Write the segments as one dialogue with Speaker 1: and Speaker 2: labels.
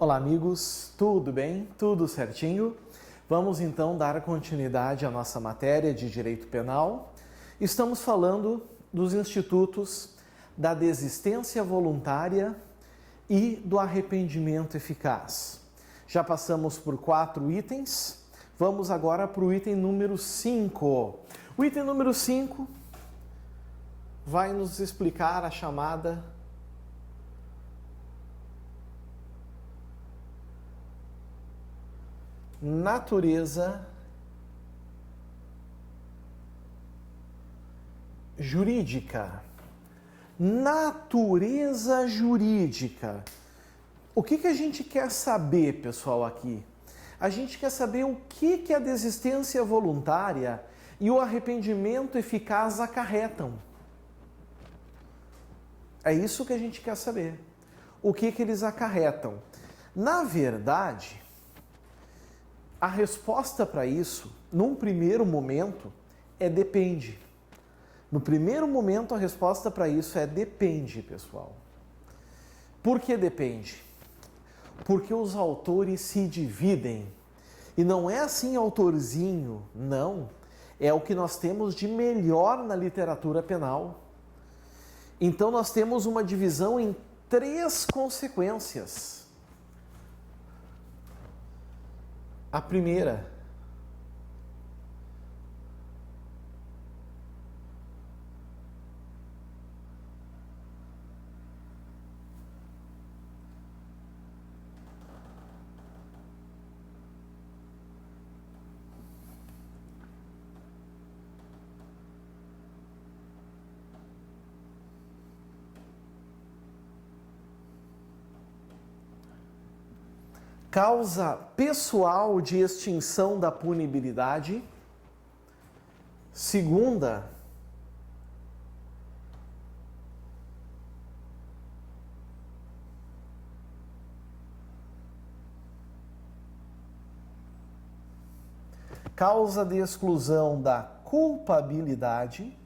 Speaker 1: Olá amigos, tudo bem? Tudo certinho? Vamos então dar continuidade à nossa matéria de Direito Penal. Estamos falando dos institutos da desistência voluntária e do arrependimento eficaz. Já passamos por 4 itens, vamos agora para o item número 5. O item número 5 vai nos explicar a chamada natureza jurídica. Natureza jurídica. O que a gente quer saber, pessoal, aqui? A gente quer saber o que a desistência voluntária e o arrependimento eficaz acarretam. É isso que a gente quer saber. O que eles acarretam? Na verdade, a resposta para isso, num primeiro momento, é depende. No primeiro momento, a resposta para isso é depende, pessoal. Por que depende? Porque os autores se dividem. E não é assim autorzinho, não. É o que nós temos de melhor na literatura penal. Então, nós temos uma divisão em 3 consequências. A primeira, causa pessoal de extinção da punibilidade. Segunda, causa de exclusão da culpabilidade.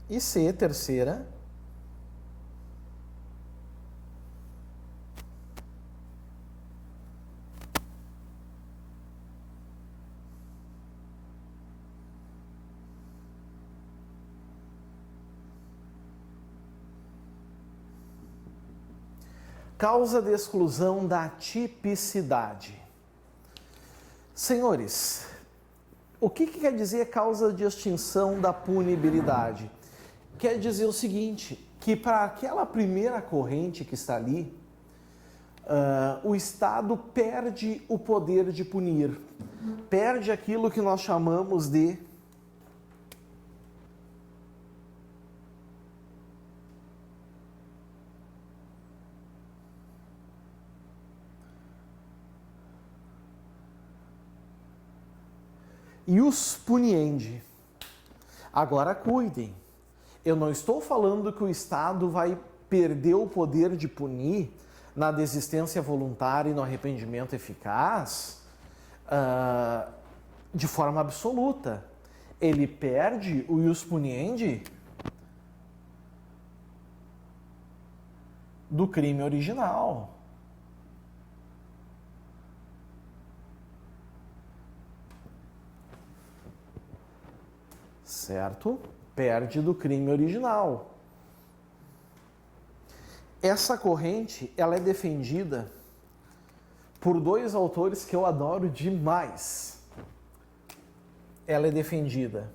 Speaker 1: E C, terceira, causa de exclusão da tipicidade. Senhores, o que quer dizer causa de extinção da punibilidade? Quer dizer o seguinte, que para aquela primeira corrente que está ali, o Estado perde o poder de punir, perde aquilo que nós chamamos de ius puniendi. Agora cuidem, eu não estou falando que o Estado vai perder o poder de punir na desistência voluntária e no arrependimento eficaz de forma absoluta. Ele perde o ius puniendi do crime original. Certo? Perde do crime original. Essa corrente, ela é defendida por 2 autores que eu adoro demais. Ela é defendida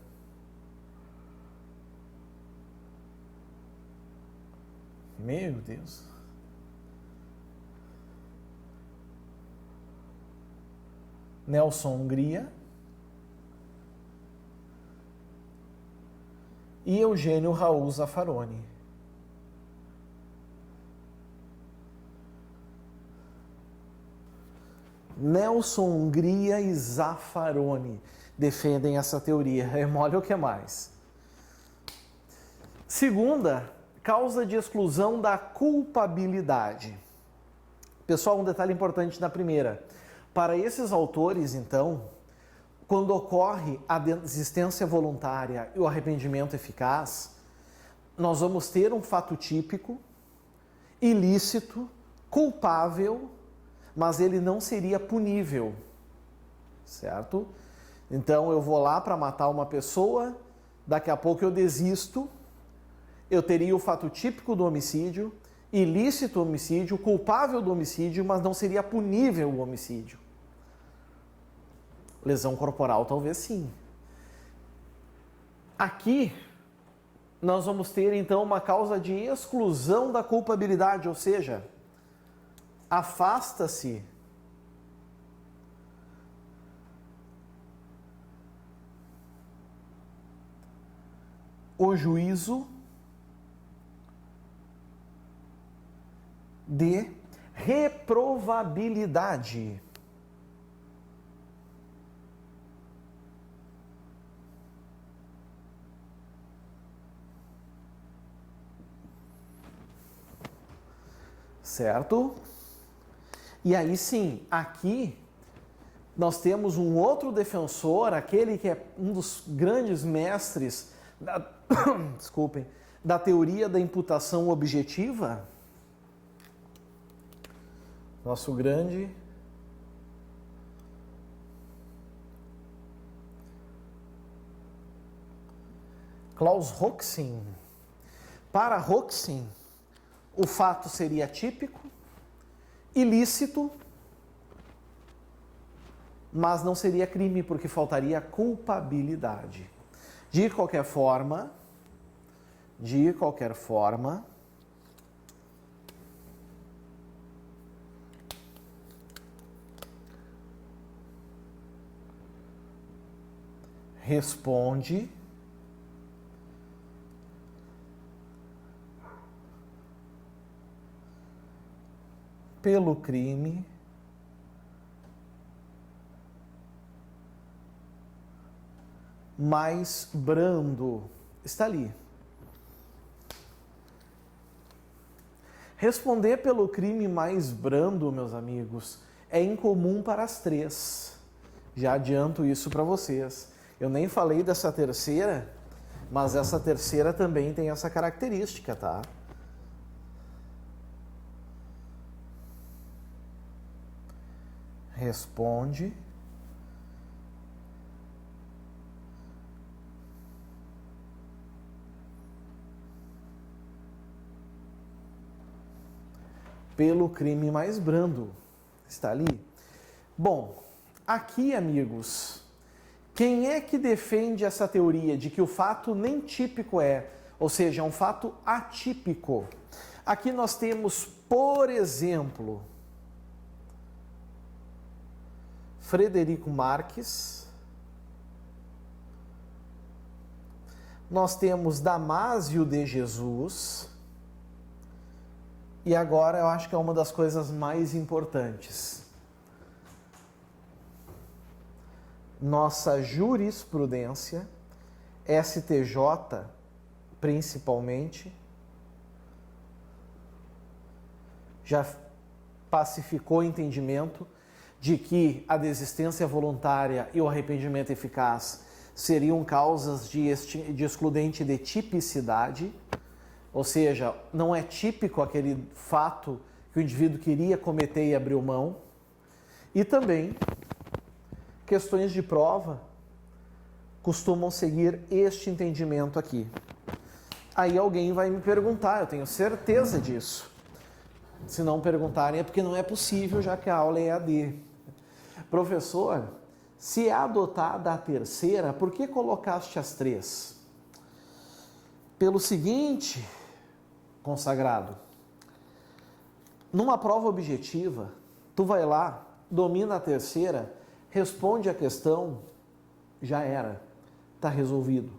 Speaker 1: meu Deus, Nelson Hungria e Eugênio Raul Zaffaroni. Nelson Hungria e Zaffaroni defendem essa teoria. Olha o que mais. Segunda, causa de exclusão da culpabilidade. Pessoal, um detalhe importante na primeira. Para esses autores, então, quando ocorre a desistência voluntária e o arrependimento eficaz, nós vamos ter um fato típico, ilícito, culpável, mas ele não seria punível, certo? Então eu vou lá para matar uma pessoa, daqui a pouco eu desisto, eu teria o fato típico do homicídio, ilícito o homicídio, culpável do homicídio, mas não seria punível o homicídio. Lesão corporal talvez sim. Aqui nós vamos ter então uma causa de exclusão da culpabilidade, ou seja, afasta-se o juízo de reprovabilidade. Certo? E aí sim, aqui nós temos um outro defensor, aquele que é um dos grandes mestres desculpem, da teoria da imputação objetiva, nosso grande Klaus Hoxing. Para Hoxing, o fato seria típico, ilícito, mas não seria crime porque faltaria culpabilidade. De qualquer forma, responde pelo crime mais brando. Está ali. Responder pelo crime mais brando, meus amigos, é incomum para as três. Já adianto isso para vocês. Eu nem falei dessa terceira, mas essa terceira também tem essa característica, tá? Responde pelo crime mais brando. Está ali? Bom, aqui, amigos, quem é que defende essa teoria de que o fato nem típico é, ou seja, é um fato atípico? Aqui nós temos, por exemplo, Frederico Marques, nós temos Damásio de Jesus, e agora eu acho que é uma das coisas mais importantes. Nossa jurisprudência, STJ principalmente, já pacificou o entendimento de que a desistência voluntária e o arrependimento eficaz seriam causas de excludente de tipicidade, ou seja, não é típico aquele fato que o indivíduo queria cometer e abriu mão. E também questões de prova costumam seguir este entendimento aqui. Aí alguém vai me perguntar, eu tenho certeza disso. Se não perguntarem é porque não é possível, já que a aula é EAD. Professor, se é adotada a terceira, por que colocaste as três? Pelo seguinte, consagrado, numa prova objetiva, tu vai lá, domina a terceira, responde a questão, já era, está resolvido.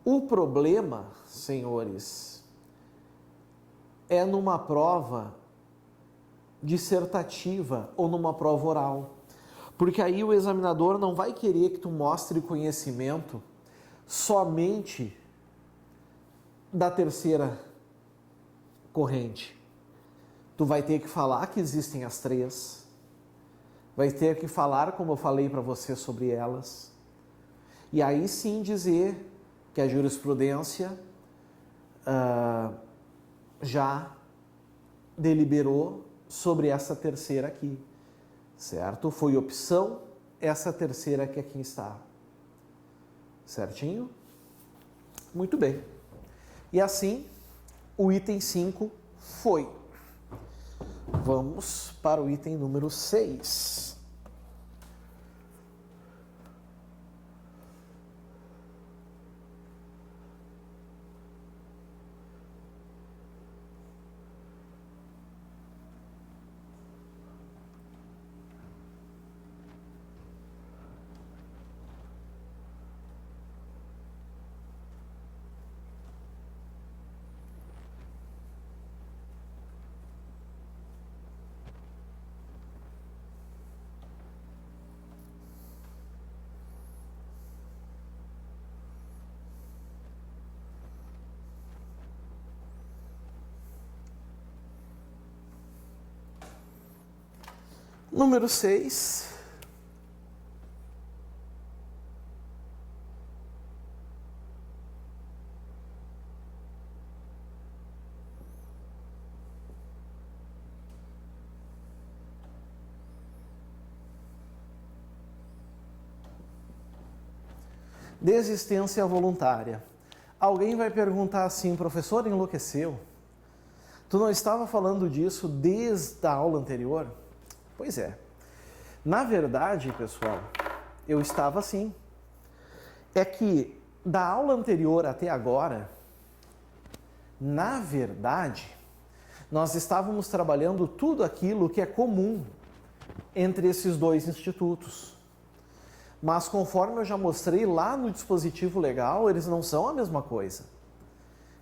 Speaker 1: O problema, senhores, é numa prova dissertativa ou numa prova oral. Porque aí o examinador não vai querer que tu mostre conhecimento somente da terceira corrente. Tu vai ter que falar que existem as três, vai ter que falar, como eu falei para você, sobre elas. E aí sim dizer que a jurisprudência já deliberou sobre essa terceira aqui, certo? Foi opção essa terceira que aqui está. Certinho? Muito bem. E assim, o item 5 foi. Vamos para o item número 6. Número 6. Desistência voluntária. Alguém vai perguntar assim, professor, enlouqueceu? Tu não estava falando disso desde a aula anterior? Pois é. Na verdade, pessoal, eu estava assim. É que da aula anterior até agora, na verdade, nós estávamos trabalhando tudo aquilo que é comum entre esses dois institutos. Mas conforme eu já mostrei lá no dispositivo legal, eles não são a mesma coisa.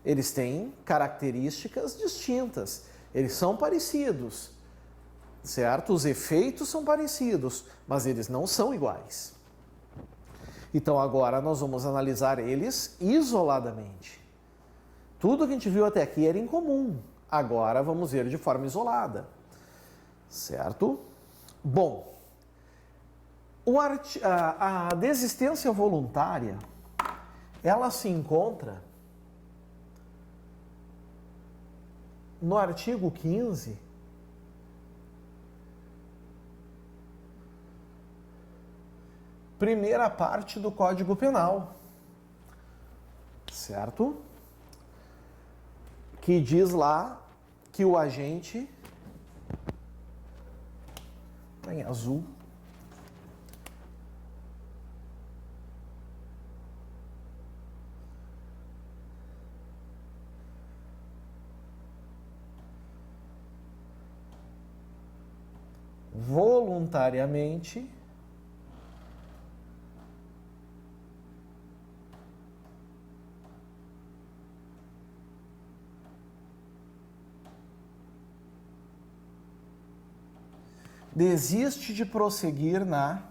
Speaker 1: Eles têm características distintas, eles são parecidos, certo? Os efeitos são parecidos, mas eles não são iguais. Então agora nós vamos analisar eles isoladamente. Tudo que a gente viu até aqui era incomum, agora vamos ver de forma isolada, certo? Bom, a desistência voluntária, ela se encontra no artigo 15, primeira parte do Código Penal, certo? Que diz lá que o agente, em azul, voluntariamente desiste de prosseguir na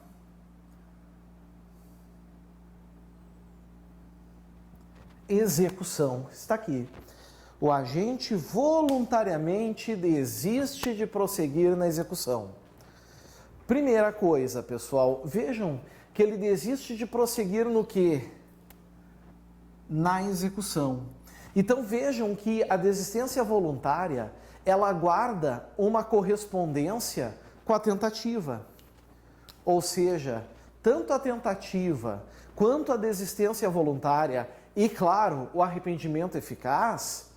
Speaker 1: execução. Está aqui. O agente voluntariamente desiste de prosseguir na execução. Primeira coisa, pessoal, vejam que ele desiste de prosseguir no quê? Na execução. Então vejam que a desistência voluntária, ela guarda uma correspondência com a tentativa. Ou seja, tanto a tentativa quanto a desistência voluntária e, claro, o arrependimento eficaz,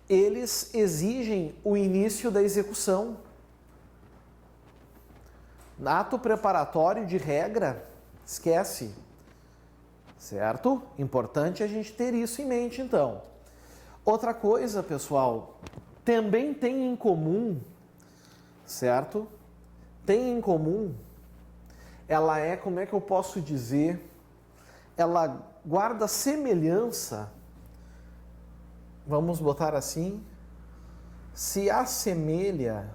Speaker 1: eles exigem o início da execução. Ato preparatório de regra, esquece, certo? Importante a gente ter isso em mente, então. Outra coisa, pessoal, também tem em comum, certo? Tem em comum, ela é, como é que eu posso dizer, ela guarda semelhança, vamos botar assim, se assemelha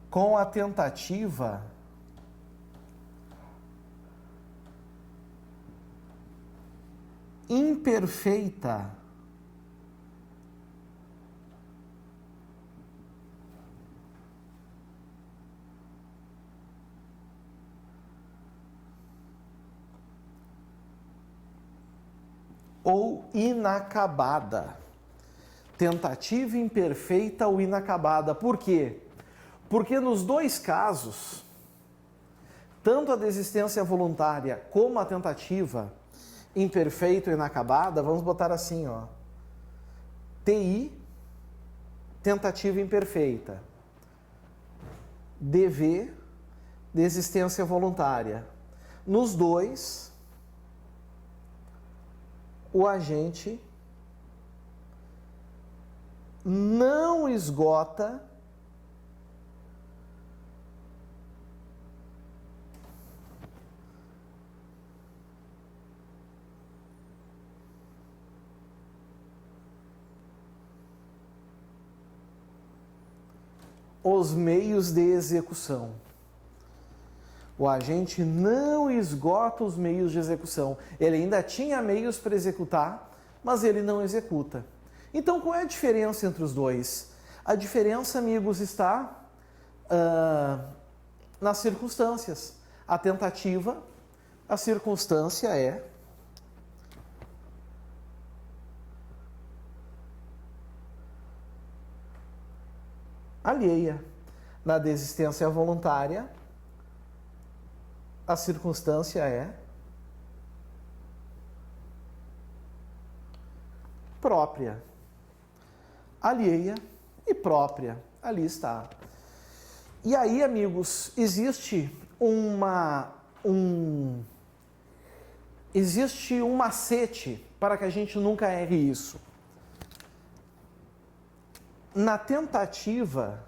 Speaker 1: com a tentativa imperfeita ou inacabada. Tentativa imperfeita ou inacabada. Por quê? Porque nos dois casos, tanto a desistência voluntária como a tentativa imperfeita ou inacabada, vamos botar assim, ó. TI, tentativa imperfeita. DV, desistência voluntária. Nos dois, o agente não esgota os meios de execução. O agente não esgota os meios de execução. Ele ainda tinha meios para executar, mas ele não executa. Então, qual é a diferença entre os dois? A diferença, amigos, está nas circunstâncias. A tentativa, a circunstância é alheia. Na desistência voluntária, a circunstância é própria. Alheia e própria. Ali está. E aí, amigos, existe um macete para que a gente nunca erre isso. Na tentativa,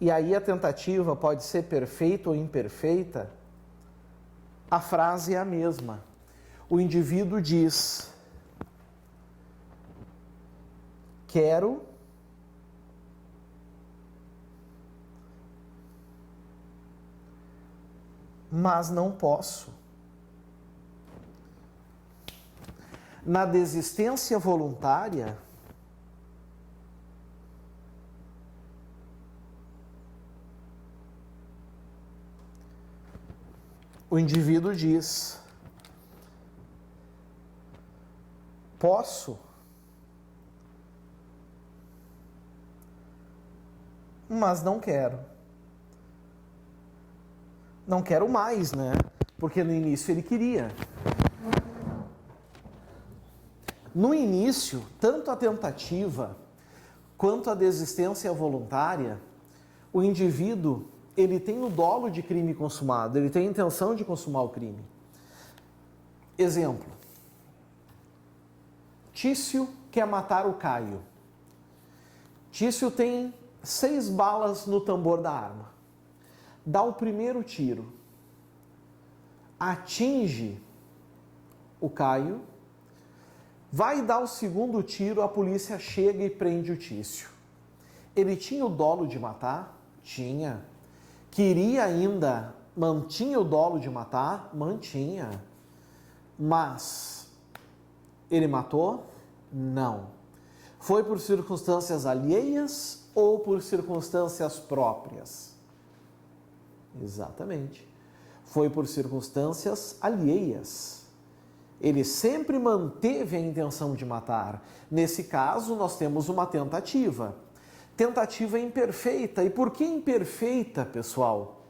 Speaker 1: e aí a tentativa pode ser perfeita ou imperfeita, a frase é a mesma. O indivíduo diz: quero, mas não posso. Na desistência voluntária, o indivíduo diz: posso, mas não quero. Não quero mais, né? Porque no início ele queria. No início, tanto a tentativa quanto a desistência voluntária, o indivíduo, ele tem o dolo de crime consumado, ele tem a intenção de consumar o crime. Exemplo: Tício quer matar o Caio. Tício tem 6 balas no tambor da arma. Dá o primeiro tiro. Atinge o Caio. Vai dar o segundo tiro, a polícia chega e prende o Tício. Ele tinha o dolo de matar? Tinha. Queria ainda, mantinha o dolo de matar? Mantinha. Mas ele matou? Não. Foi por circunstâncias alheias ou por circunstâncias próprias? Exatamente. Foi por circunstâncias alheias. Ele sempre manteve a intenção de matar. Nesse caso, nós temos uma tentativa. Tentativa imperfeita. E por que imperfeita, pessoal?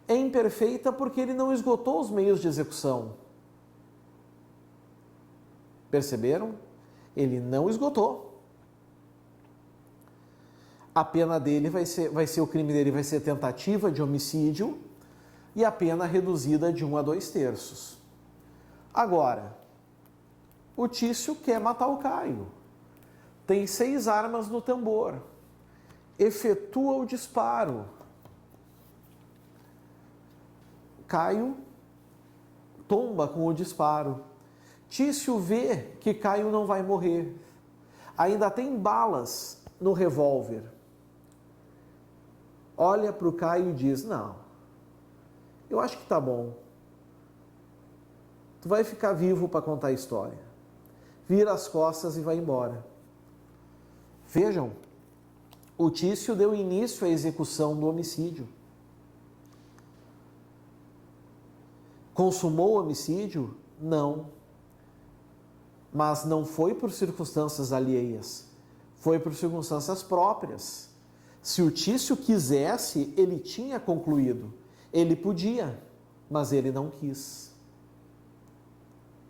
Speaker 1: É imperfeita porque ele não esgotou os meios de execução. Perceberam? Ele não esgotou. A pena dele o crime dele vai ser tentativa de homicídio e a pena reduzida de 1 a 2/3. Agora, o Tício quer matar o Caio. Tem 6 armas no tambor. Efetua o disparo. Caio tomba com o disparo. Tício vê que Caio não vai morrer. Ainda tem balas no revólver. Olha para o Caio e diz: não, eu acho que tá bom. Tu vai ficar vivo para contar a história. Vira as costas e vai embora. Vejam, o Tício deu início à execução do homicídio. Consumou o homicídio? Não. mas não foi por circunstâncias alheias, foi por circunstâncias próprias. Se o Tício quisesse, ele tinha concluído, ele podia, mas ele não quis.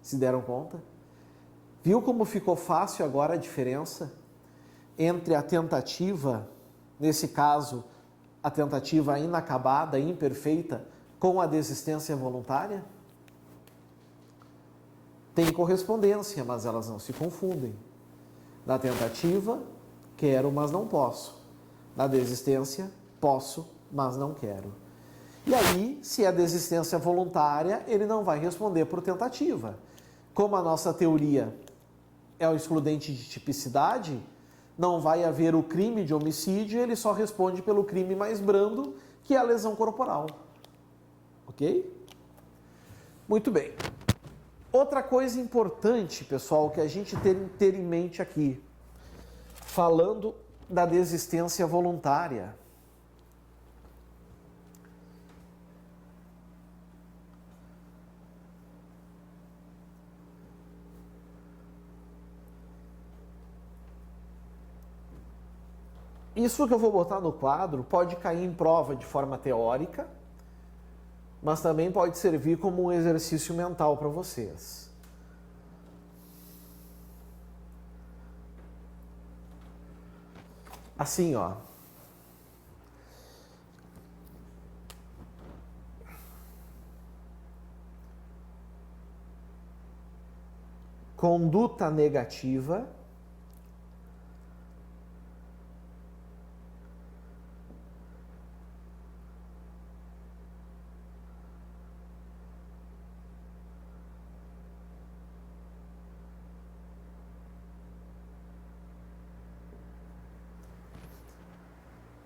Speaker 1: Se deram conta? Viu como ficou fácil agora a diferença entre a tentativa, nesse caso, a tentativa inacabada, imperfeita, com a desistência voluntária? Tem correspondência, mas elas não se confundem. Na tentativa, quero, mas não posso. Na desistência, posso, mas não quero. E aí, se é desistência voluntária, ele não vai responder por tentativa. Como a nossa teoria é o excludente de tipicidade, não vai haver o crime de homicídio, ele só responde pelo crime mais brando, que é a lesão corporal. Ok? Muito bem. Outra coisa importante, pessoal, que a gente tem que ter em mente aqui, falando da desistência voluntária. Isso que eu vou botar no quadro pode cair em prova de forma teórica, mas também pode servir como um exercício mental para vocês. Assim, ó. Conduta negativa.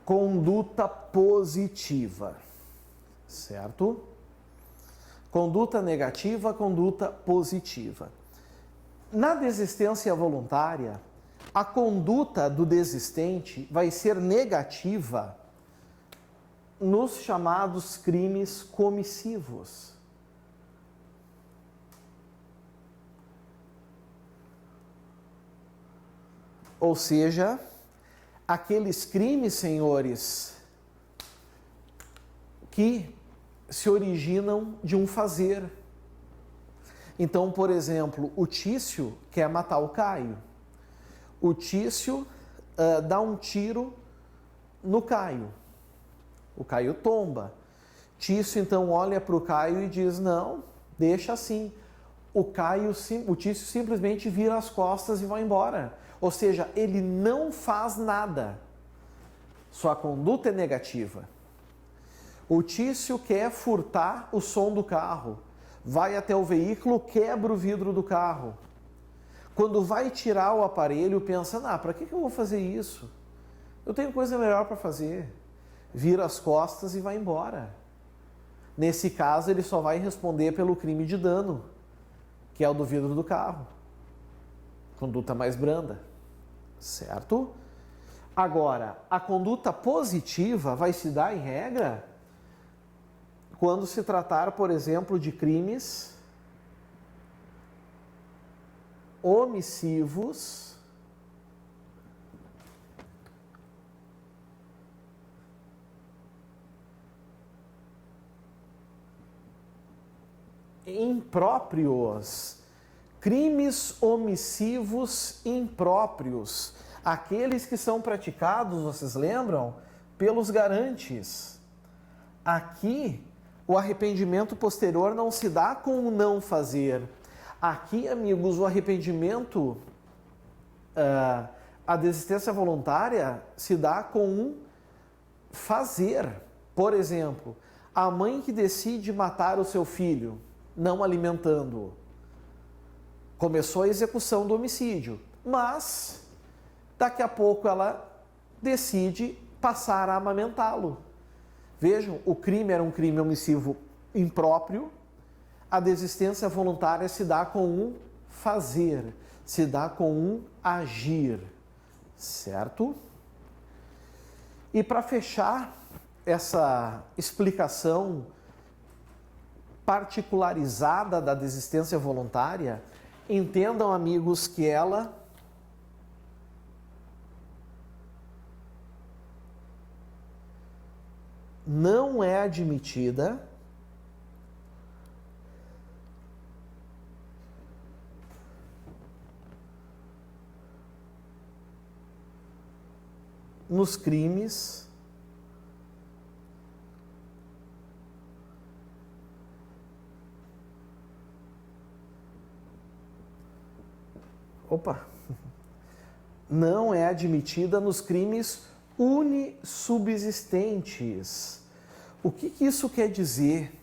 Speaker 1: Conduta positiva, certo? Conduta negativa, conduta positiva. Na desistência voluntária, a conduta do desistente vai ser negativa nos chamados crimes comissivos. Ou seja, aqueles crimes, senhores, que se originam de um fazer. Então, por exemplo, o Tício quer matar o Caio. O Tício dá um tiro no Caio. O Caio tomba. Tício então olha para o Caio e diz, não, deixa assim. O Tício simplesmente vira as costas e vai embora. Ou seja, ele não faz nada. Sua conduta é negativa. O Tício quer furtar o som do carro. Vai até o veículo, quebra o vidro do carro. Quando vai tirar o aparelho, pensa, para que eu vou fazer isso? Eu tenho coisa melhor para fazer. Vira as costas e vai embora. Nesse caso, ele só vai responder pelo crime de dano, que é o do vidro do carro. Conduta mais branda, certo? Agora, a conduta positiva vai se dar, em regra, quando se tratar, por exemplo, de crimes omissivos impróprios. Crimes omissivos impróprios. Aqueles que são praticados, vocês lembram? Pelos garantes. Aqui, o arrependimento posterior não se dá com o não fazer. Aqui, amigos, o arrependimento, a desistência voluntária se dá com um fazer. Por exemplo, a mãe que decide matar o seu filho, não alimentando-o. Começou a execução do homicídio, mas daqui a pouco ela decide passar a amamentá-lo. Vejam, o crime era um crime omissivo impróprio, a desistência voluntária se dá com um fazer, se dá com um agir, certo? E para fechar essa explicação particularizada da desistência voluntária, Entendam, amigos, que ela não é admitida nos crimes não é admitida nos crimes unissubsistentes. O que isso quer dizer?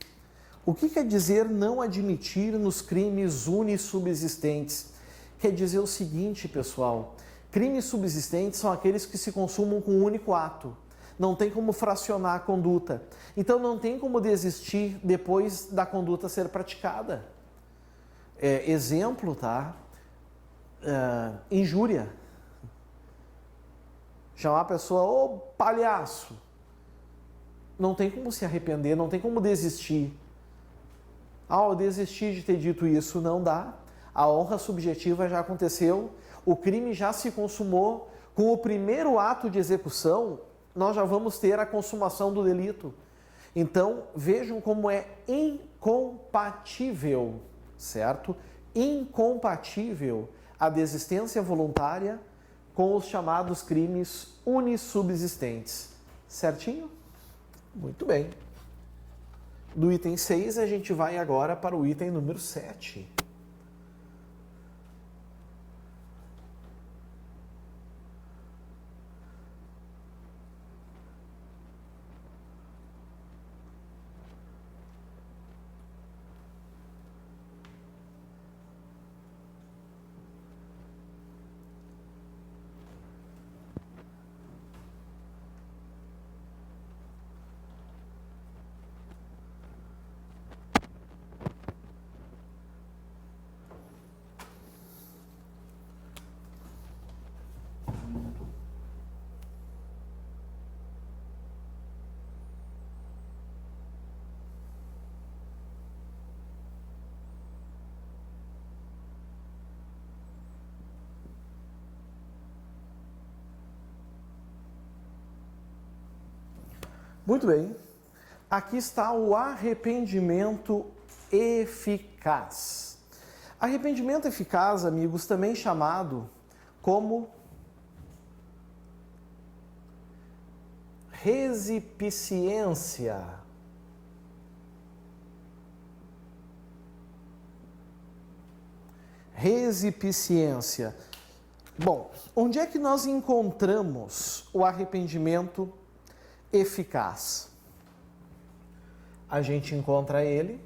Speaker 1: O que quer dizer não admitir nos crimes unissubsistentes? Quer dizer o seguinte, pessoal: crimes subsistentes são aqueles que se consumam com um único ato. Não tem como fracionar a conduta. Então não tem como desistir depois da conduta ser praticada. Exemplo, tá? Injúria. Chamar a pessoa, ô palhaço. Não tem como se arrepender, não tem como desistir. Eu desisti de ter dito isso. Não dá. A honra subjetiva já aconteceu, o crime já se consumou. Com o primeiro ato de execução, nós já vamos ter a consumação do delito. Então, vejam como é incompatível, certo? Incompatível a desistência voluntária com os chamados crimes unissubsistentes. Certinho? Muito bem. Do item 6, a gente vai agora para o item número 7. Muito bem. Aqui está o arrependimento eficaz. Arrependimento eficaz, amigos, também chamado como resipiciência. Resipiciência. Bom, onde é que nós encontramos o arrependimento eficaz? A gente encontra ele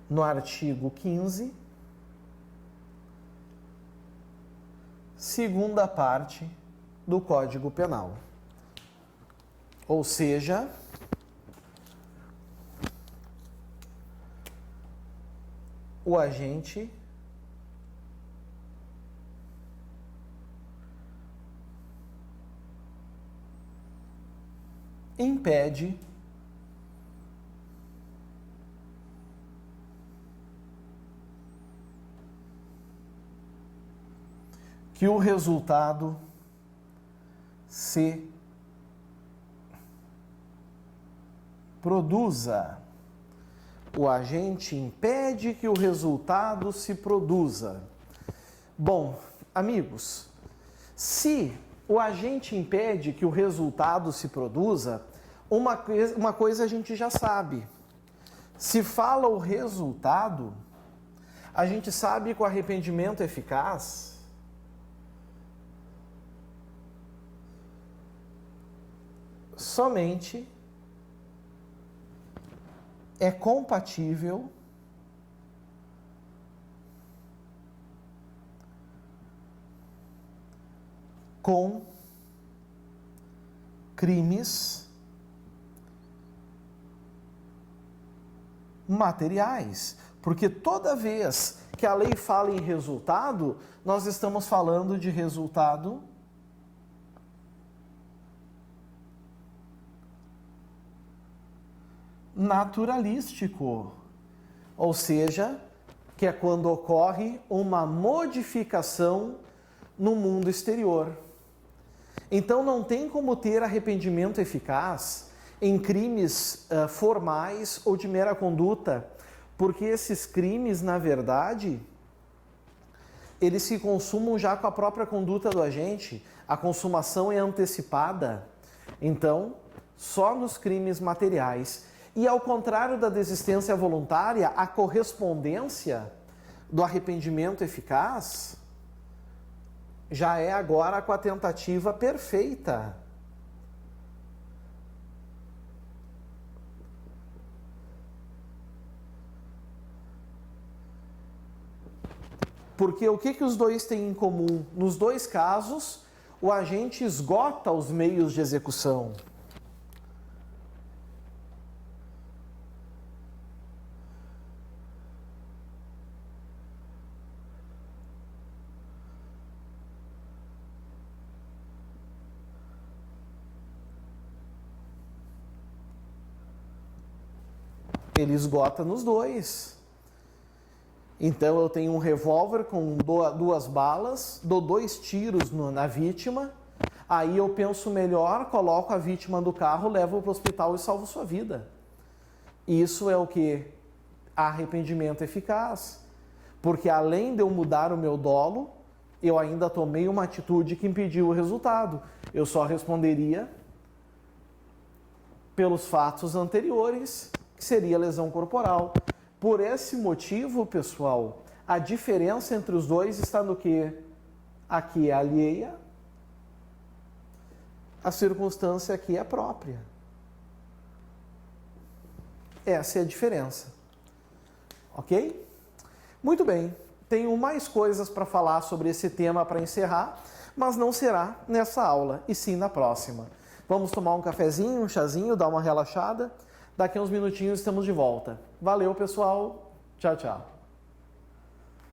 Speaker 1: no artigo 15, segunda parte do Código Penal. Ou seja, o agente impede que o resultado se produza. O agente impede que o resultado se produza. Bom, amigos, se o agente impede que o resultado se produza, uma coisa a gente já sabe. Se fala o resultado, a gente sabe que o arrependimento eficaz somente é compatível com crimes materiais. Porque toda vez que a lei fala em resultado, nós estamos falando de resultado naturalístico. Ou seja, que é quando ocorre uma modificação no mundo exterior. Então não tem como ter arrependimento eficaz em crimes formais ou de mera conduta, porque esses crimes, na verdade, eles se consumam já com a própria conduta do agente, a consumação é antecipada. Então, só nos crimes materiais. E ao contrário da desistência voluntária, a correspondência do arrependimento eficaz já é agora com a tentativa perfeita. Porque o que os dois têm em comum? Nos dois casos, o agente esgota os meios de execução. Ele esgota nos dois. Então eu tenho um revólver com duas balas, dou 2 tiros na vítima, aí eu penso melhor, coloco a vítima do carro, levo para o hospital e salvo sua vida. Isso é o que? Arrependimento eficaz. Porque além de eu mudar o meu dolo, eu ainda tomei uma atitude que impediu o resultado. Eu só responderia pelos fatos anteriores, que seria lesão corporal. Por esse motivo, pessoal, a diferença entre os dois está no que? Aqui é alheia, a circunstância aqui é própria. Essa é a diferença. Ok? Muito bem. Tenho mais coisas para falar sobre esse tema para encerrar, mas não será nessa aula, e sim na próxima. Vamos tomar um cafezinho, um chazinho, dar uma relaxada. Daqui a uns minutinhos estamos de volta. Valeu, pessoal. Tchau, tchau.